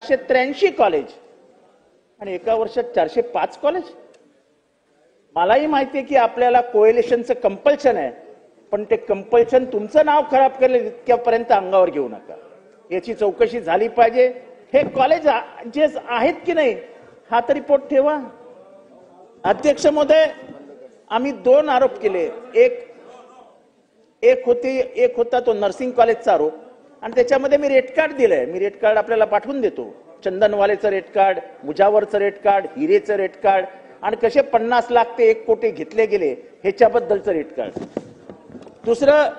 183 college आणि एका वर्षात 405 कॉलेज। मलाही माहिती आहे की आपल्याला कोएलिशनचं कंपल्शन आहे, पण ते कंपल्शन तुमचं नाव खराब केलं इतक्यापर्यंत अंगावर घेऊ नका। याची चौकशी झाली पाहिजे। हे कॉलेज जे आहेत की नाही हा तर रिपोर्ट ठेवा। अध्यक्ष महोदय, आम्ही 2 आरोप केले। एक होता तो नर्सिंग कॉलेजचा आरोप आणि त्याच्यामध्ये मी रेट कार्ड दिलंय। मी रेट कार्ड आपल्याला पाठवून देतो। चंदनवालेचं रेट कार्ड, मुजावरचं रेट कार्ड, हिरेचं रेट कार्ड आणि कसे 50 लाख ते 1 कोटी घेतले गेले ह्याच्याबद्दलचं रेट कार्ड। दुसरं,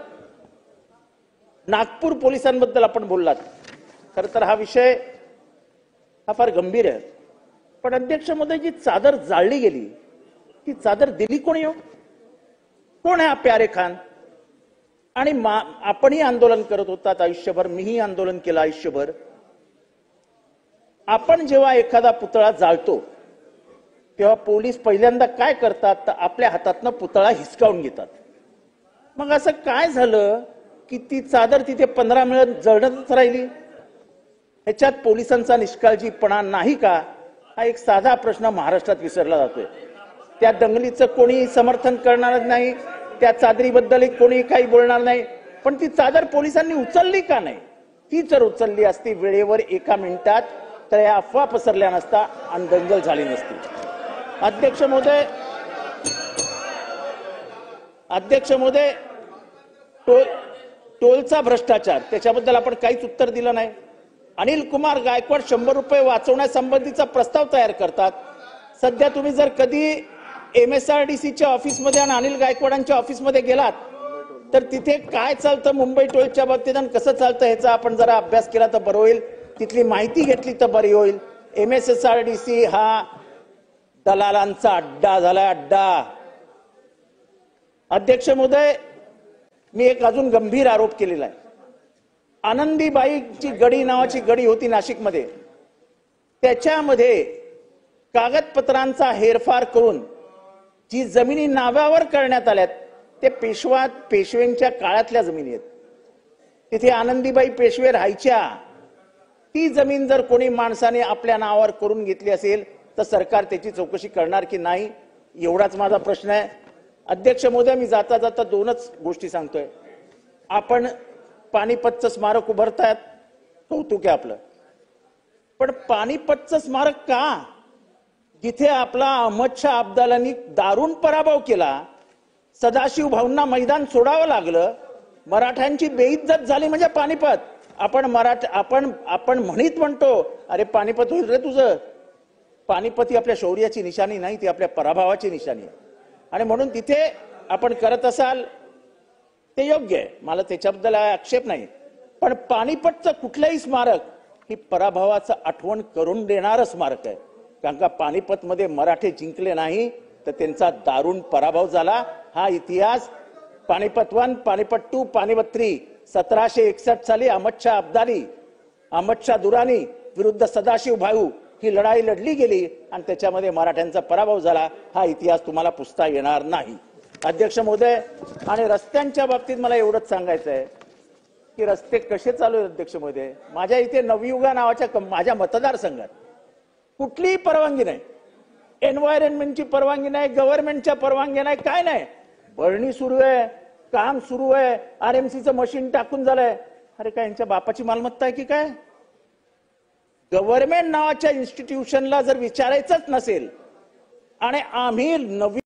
नागपूर पोलिसांबद्दल आपण बोललात। खरं तर हा विषय हा फार गंभीर आहे, पण अध्यक्ष महोदय जी चादर जाळली गेली ती चादर दिली कोणी हो? कोण आहे हा प्यारे खान? आणि आपणही आंदोलन करत होतात आयुष्यभर, मीही आंदोलन केलं आयुष्यभर। आपण जेव्हा एखादा पुतळा जाळतो तेव्हा पोलीस पहिल्यांदा काय करतात तर आपल्या हातातनं पुतळा हिसकावून घेतात। मग असं काय झालं की ती चादर तिथे 15 मिनिट जळतच राहिली? ह्याच्यात पोलिसांचा निष्काळजीपणा नाही का? हा एक साधा प्रश्न महाराष्ट्रात विसरला जातोय। त्या दंगलीचं कोणी समर्थन करणार नाही, त्या चादरीबद्दल कोणी काही बोलणार नाही, पण ती चादर पोलिसांनी उचलली का नाही? ती जर उचलली असती वेळेवर 1 मिनिटात तर या अफवा पसरल्या नसता आणि दंगल झाली नसती। अध्यक्ष महोदय, टोलचा भ्रष्टाचार त्याच्याबद्दल आपण काहीच उत्तर दिलं नाही। अनिल कुमार गायकवाड 100 रुपये वाचवण्यासंबंधीचा प्रस्ताव तयार करतात। सध्या तुम्ही जर कधी MSRDCच्या ऑफिसमध्ये आणि अनिल गायकवाडांच्या ऑफिसमध्ये गेलात तर तिथे काय चालतं मुंबई टोलच्या बाबतीत आणि कसं चालतं ह्याचा आपण जरा अभ्यास केला तर बरं होईल, तिथली माहिती घेतली तर बरी होईल। MSRDC हा दलालांचा अड्डा झाला, अड्डा। अध्यक्ष महोदय, मी एक अजून गंभीर आरोप केलेला आहे। आनंदीबाईची गडी नावाची गडी होती नाशिकमध्ये, त्याच्यामध्ये कागदपत्रांचा हेरफार करून जी जमिनी नावावर करण्यात आल्यात ते पेशव्यांच्या काळातल्या जमिनी आहेत। तिथे आनंदीबाई पेशवे राहायच्या। ती जमीन जर कोणी माणसाने आपल्या नावावर करून घेतली असेल तर सरकार त्याची चौकशी करणार की नाही, एवढाच माझा प्रश्न आहे। अध्यक्ष महोदय, मी जाता जाता 2च गोष्टी सांगतोय। आपण पानिपतचं स्मारक उभारतायत, कौतुक आहे आपलं, पण पानिपतचं स्मारक का? जिथे आपला अहमद शाह अब्दालांनी दारुण पराभव केला, सदाशिव भाऊंना मैदान सोडावं लागलं, मराठ्यांची बेइज्जत झाली म्हणजे पानिपत। आपण म्हणतो अरे पानिपत होईल रे तुझं। पानिपत ही आपल्या शौर्याची निशाणी नाही, ती आपल्या पराभवाची निशाणी आहे। आणि म्हणून तिथे आपण करत असाल ते योग्य आहे, मला त्याच्याबद्दल आक्षेप नाही, पण पानिपतचं कुठलंही स्मारक ही पराभवाचं आठवण करून देणारं स्मारक आहे। कारण का पानिपतमध्ये मराठे जिंकले नाही तर त्यांचा दारुण पराभव झाला। हा इतिहास पानिपत 1, पानिपत 2, पानिपत 3 1761 साली अहमद शाह दुरानी विरुद्ध सदाशिव भाऊ ही लढाई लढली गेली आणि त्याच्यामध्ये मराठ्यांचा पराभव झाला। हा इतिहास तुम्हाला पुसता येणार नाही। अध्यक्ष महोदय, आणि रस्त्यांच्या बाबतीत मला एवढंच सांगायचं आहे की रस्ते कसे चालू आहेत अध्यक्ष महोदय। माझ्या इथे नवयुगा नावाच्या माझ्या मतदारसंघात कुठलीही परवानगी नाही, एन्व्हायरमेंटची परवानगी नाही, गव्हर्नमेंटच्या परवानगी नाही, काय नाही। भरणी सुरू आहे, काम सुरू आहे, RMCचं मशीन टाकून झालंय। अरे काय यांच्या बापाची मालमत्ता आहे की काय? गव्हर्नमेंट नावाच्या इन्स्टिट्यूशनला जर विचारायचंच नसेल आणि आम्ही